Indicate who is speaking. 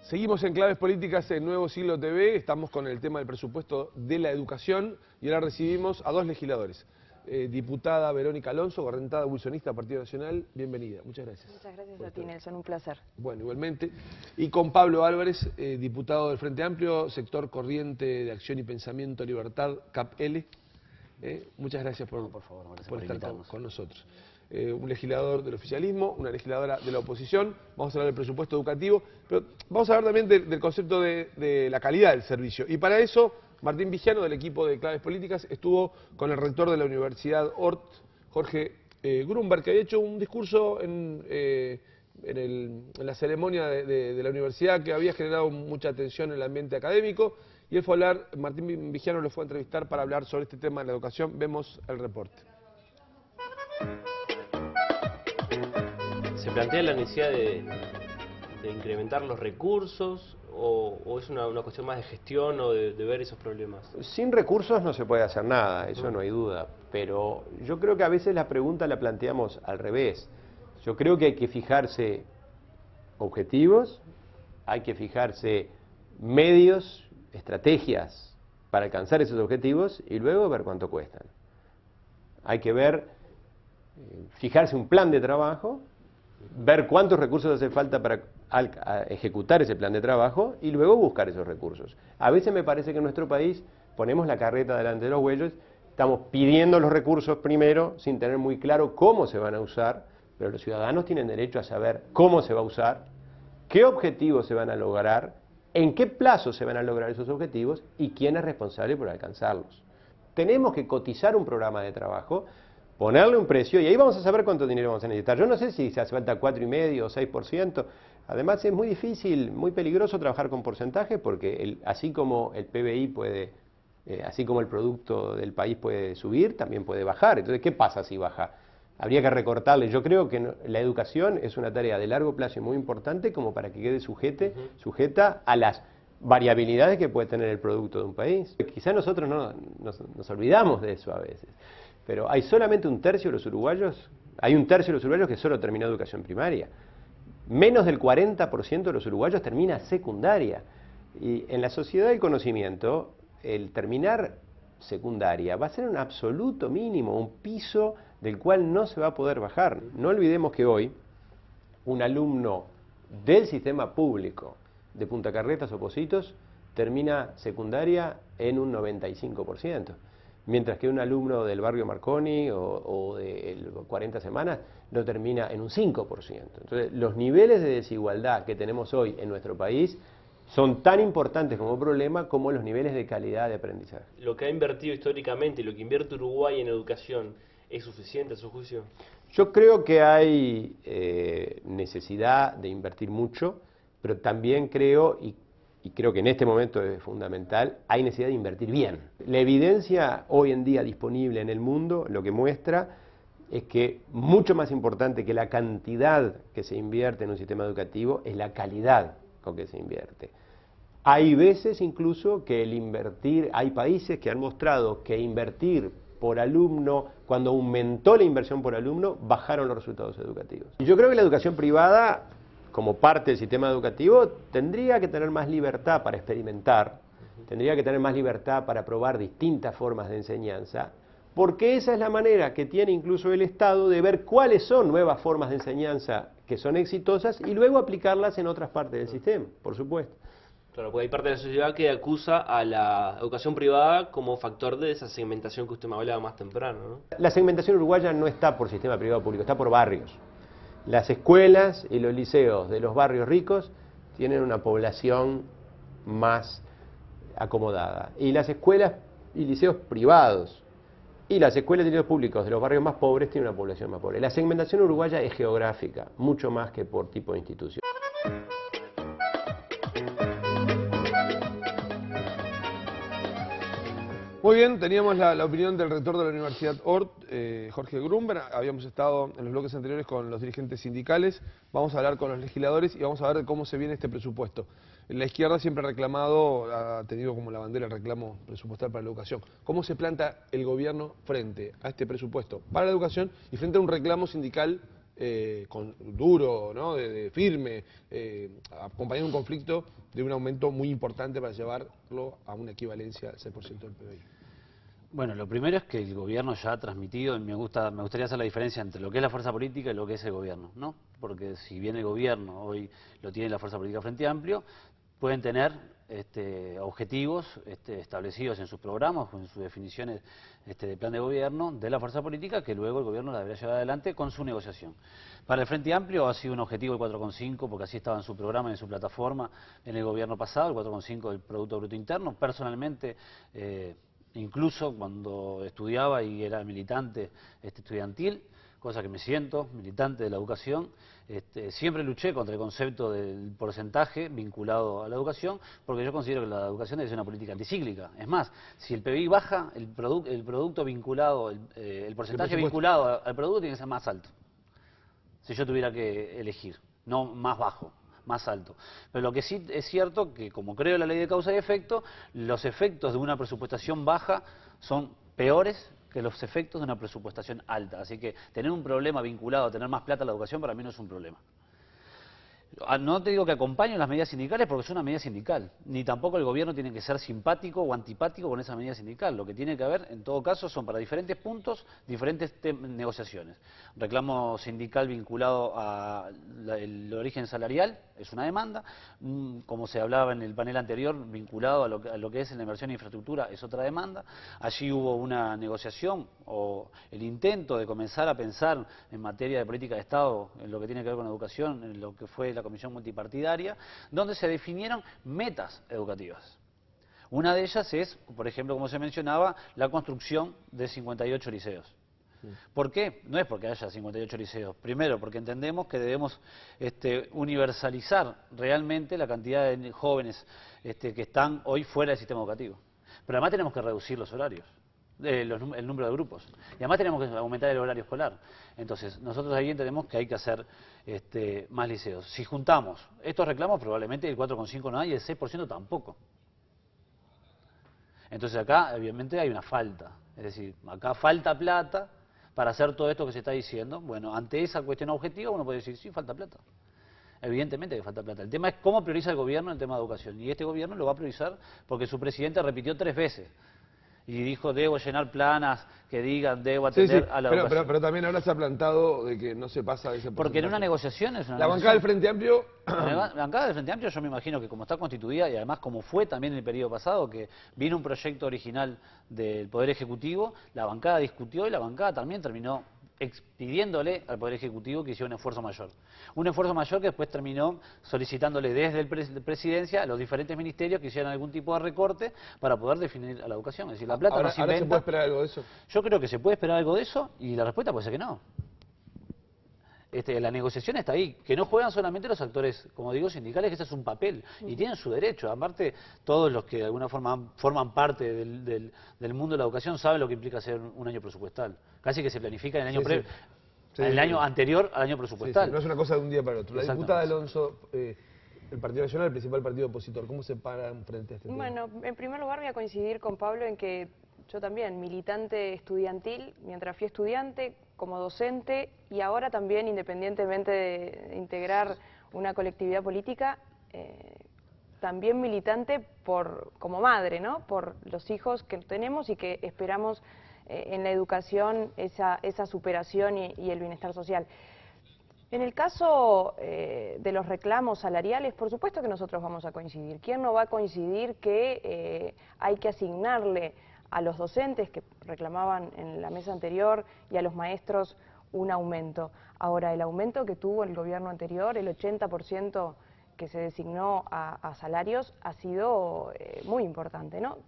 Speaker 1: Seguimos en Claves Políticas en Nuevo Siglo TV, estamos con el tema del presupuesto de la educación y ahora recibimos a dos legisladores. Diputada Verónica Alonso, correntada wilsonista Partido Nacional, bienvenida, muchas gracias.
Speaker 2: Muchas gracias a ti, Nelson, un placer.
Speaker 1: Bueno, igualmente. Y con Pablo Álvarez, diputado del Frente Amplio, sector Corriente de Acción y Pensamiento Libertad, CAP-L. Muchas gracias por estar con nosotros. Un legislador del oficialismo, una legisladora de la oposición. Vamos a hablar del presupuesto educativo, pero vamos a hablar también del concepto de la calidad del servicio. Y para eso, Martín Vigiano, del equipo de Claves Políticas, estuvo con el rector de la Universidad Ort, Jorge Grunberg, que había hecho un discurso en la ceremonia de la universidad que había generado mucha atención en el ambiente académico. Y él fue a hablar, Martín Vigiano lo fue a entrevistar para hablar sobre este tema de la educación. Vemos el reporte.
Speaker 3: ¿Se plantea la necesidad de incrementar los recursos o es una cuestión más de gestión o de ver esos problemas?
Speaker 4: Sin recursos no se puede hacer nada, eso no hay duda, pero yo creo que a veces la pregunta la planteamos al revés. Yo creo que hay que fijarse objetivos, hay que fijarse medios, estrategias para alcanzar esos objetivos y luego ver cuánto cuestan. Hay que ver, fijarse un plan de trabajo, ver cuántos recursos hace falta para ejecutar ese plan de trabajo y luego buscar esos recursos. A veces me parece que en nuestro país ponemos la carreta delante de los bueyes, estamos pidiendo los recursos primero sin tener muy claro cómo se van a usar, pero los ciudadanos tienen derecho a saber cómo se va a usar, qué objetivos se van a lograr, en qué plazo se van a lograr esos objetivos y quién es responsable por alcanzarlos. Tenemos que cotizar un programa de trabajo, ponerle un precio y ahí vamos a saber cuánto dinero vamos a necesitar. Yo no sé si se hace falta 4,5% o 6%. Además es muy difícil, muy peligroso trabajar con porcentajes porque así como el PBI puede, así como el producto del país puede subir, también puede bajar. Entonces, ¿qué pasa si baja? Habría que recortarle. Yo creo que la educación es una tarea de largo plazo y muy importante como para que quede sujeta a las variabilidades que puede tener el producto de un país. Quizá nosotros nos olvidamos de eso a veces. Pero hay solamente un tercio de los uruguayos, que solo terminó educación primaria. Menos del 40% de los uruguayos termina secundaria. Y en la sociedad del conocimiento, el terminar secundaria va a ser un absoluto mínimo, un piso del cual no se va a poder bajar. No olvidemos que hoy un alumno del sistema público de Punta Carretas o Pocitos termina secundaria en un 95%. Mientras que un alumno del barrio Marconi o de 40 Semanas lo termina en un 5%. Entonces, los niveles de desigualdad que tenemos hoy en nuestro país son tan importantes como problema como los niveles de calidad de aprendizaje.
Speaker 3: ¿Lo que ha invertido históricamente, lo que invierte Uruguay en educación, es suficiente a su juicio?
Speaker 4: Yo creo que hay necesidad de invertir mucho, pero también creo, y creo que en este momento es fundamental, hay necesidad de invertir bien. La evidencia hoy en día disponible en el mundo lo que muestra es que mucho más importante que la cantidad que se invierte en un sistema educativo es la calidad con que se invierte. Hay veces incluso que hay países que han mostrado que invertir por alumno, cuando aumentó la inversión por alumno, bajaron los resultados educativos. Y yo creo que la educación privada, como parte del sistema educativo, tendría que tener más libertad para experimentar, tendría que tener más libertad para probar distintas formas de enseñanza, porque esa es la manera que tiene incluso el Estado de ver cuáles son nuevas formas de enseñanza que son exitosas y luego aplicarlas en otras partes del sistema, por supuesto.
Speaker 3: Claro, porque hay parte de la sociedad que acusa a la educación privada como factor de esa segmentación que usted me hablaba más temprano, ¿no?
Speaker 4: La segmentación uruguaya no está por sistema privado público, está por barrios. Las escuelas y los liceos de los barrios ricos tienen una población más acomodada. Y las escuelas y liceos privados y las escuelas y liceos públicos de los barrios más pobres tienen una población más pobre. La segmentación uruguaya es geográfica, mucho más que por tipo de institución.
Speaker 1: Muy bien, teníamos la opinión del rector de la Universidad Ort, Jorge Grunberg. Habíamos estado en los bloques anteriores con los dirigentes sindicales. Vamos a hablar con los legisladores y vamos a ver de cómo se viene este presupuesto. La izquierda siempre ha reclamado, ha tenido como la bandera el reclamo presupuestal para la educación. ¿Cómo se planta el gobierno frente a este presupuesto para la educación y frente a un reclamo sindical duro, ¿no? de firme, acompañar un conflicto de un aumento muy importante para llevarlo a una equivalencia al 6% del PBI.
Speaker 5: Bueno, lo primero es que el gobierno ya ha transmitido, y me gustaría hacer la diferencia entre lo que es la fuerza política y lo que es el gobierno, ¿no? Porque si bien el gobierno hoy lo tiene la fuerza política Frente Amplio, pueden tener objetivos establecidos en sus programas o en sus definiciones de plan de gobierno de la fuerza política que luego el gobierno la debería llevar adelante con su negociación. Para el Frente Amplio ha sido un objetivo el 4,5 porque así estaba en su programa y en su plataforma en el gobierno pasado, el 4,5 del Producto Bruto Interno. Personalmente, incluso cuando estudiaba y era militante estudiantil, cosa que me siento, militante de la educación, siempre luché contra el concepto del porcentaje vinculado a la educación, porque yo considero que la educación debe ser una política anticíclica. Es más, si el PBI baja, el producto vinculado, el porcentaje vinculado al producto tiene que ser más alto, si yo tuviera que elegir, no más bajo, más alto. Pero lo que sí es cierto que, como creo en la ley de causa y efecto, los efectos de una presupuestación baja son peores que los efectos de una presupuestación alta. Así que tener un problema vinculado a tener más plata a la educación para mí no es un problema. No te digo que acompañen las medidas sindicales porque es una medida sindical, ni tampoco el gobierno tiene que ser simpático o antipático con esa medida sindical. Lo que tiene que haber, en todo caso, son para diferentes puntos, diferentes negociaciones. Reclamo sindical vinculado al origen salarial, es una demanda. Como se hablaba en el panel anterior, vinculado a lo que es la inversión en infraestructura, es otra demanda. Allí hubo una negociación o el intento de comenzar a pensar en materia de política de Estado, en lo que tiene que ver con educación, en lo que fue la comisión multipartidaria, donde se definieron metas educativas. Una de ellas es, por ejemplo, como se mencionaba, la construcción de 58 liceos. ¿Por qué? No es porque haya 58 liceos. Primero, porque entendemos que debemos universalizar realmente la cantidad de jóvenes que están hoy fuera del sistema educativo. Pero además tenemos que reducir los horarios. El número de grupos. Y además tenemos que aumentar el horario escolar. Entonces, nosotros ahí entendemos que hay que hacer más liceos. Si juntamos estos reclamos, probablemente el 4,5 no hay y el 6% tampoco. Entonces acá, obviamente, hay una falta. Es decir, acá falta plata para hacer todo esto que se está diciendo. Bueno, ante esa cuestión objetiva uno puede decir, sí, falta plata. Evidentemente que falta plata. El tema es cómo prioriza el gobierno el tema de educación. Y este gobierno lo va a priorizar porque su presidente repitió 3 veces. Y dijo, debo llenar planas que digan, debo atender a la educación.
Speaker 1: Pero también ahora se ha plantado de que no se pasa de ese porcentaje.
Speaker 5: Porque en una negociación es una
Speaker 1: La bancada del Frente Amplio...
Speaker 5: La bancada del Frente Amplio yo me imagino que como está constituida, y además como fue también en el periodo pasado, que vino un proyecto original del Poder Ejecutivo, la bancada discutió y la bancada también terminó pidiéndole al Poder Ejecutivo que hiciera un esfuerzo mayor. Un esfuerzo mayor que después terminó solicitándole desde la Presidencia a los diferentes ministerios que hicieran algún tipo de recorte para poder definir a la educación. Es decir, la plata no se inventa.
Speaker 1: ¿Ahora se puede esperar algo de eso?
Speaker 5: Yo creo que se puede esperar algo de eso y la respuesta puede ser que no. La negociación está ahí, que no juegan solamente los actores, como digo, sindicales, que ese es un papel, y tienen su derecho. Aparte, todos los que de alguna forma forman parte del mundo de la educación saben lo que implica hacer un año presupuestal. Casi que se planifica en el año el año anterior al año presupuestal.
Speaker 1: No es una cosa de un día para el otro. La diputada Alonso, el Partido Nacional, el principal partido opositor, ¿cómo se paran frente a este tema?
Speaker 2: Bueno, en primer lugar voy a coincidir con Pablo en que yo también, militante estudiantil, mientras fui estudiante, como docente y ahora también independientemente de integrar una colectividad política, también militante como madre, ¿no? Por los hijos que tenemos y que esperamos en la educación esa superación y el bienestar social. En el caso de los reclamos salariales, por supuesto que nosotros vamos a coincidir. ¿Quién no va a coincidir que hay que asignarle a los docentes que reclamaban en la mesa anterior y a los maestros un aumento? Ahora, el aumento que tuvo el gobierno anterior, el 80% que se designó a salarios, ha sido muy importante, ¿no?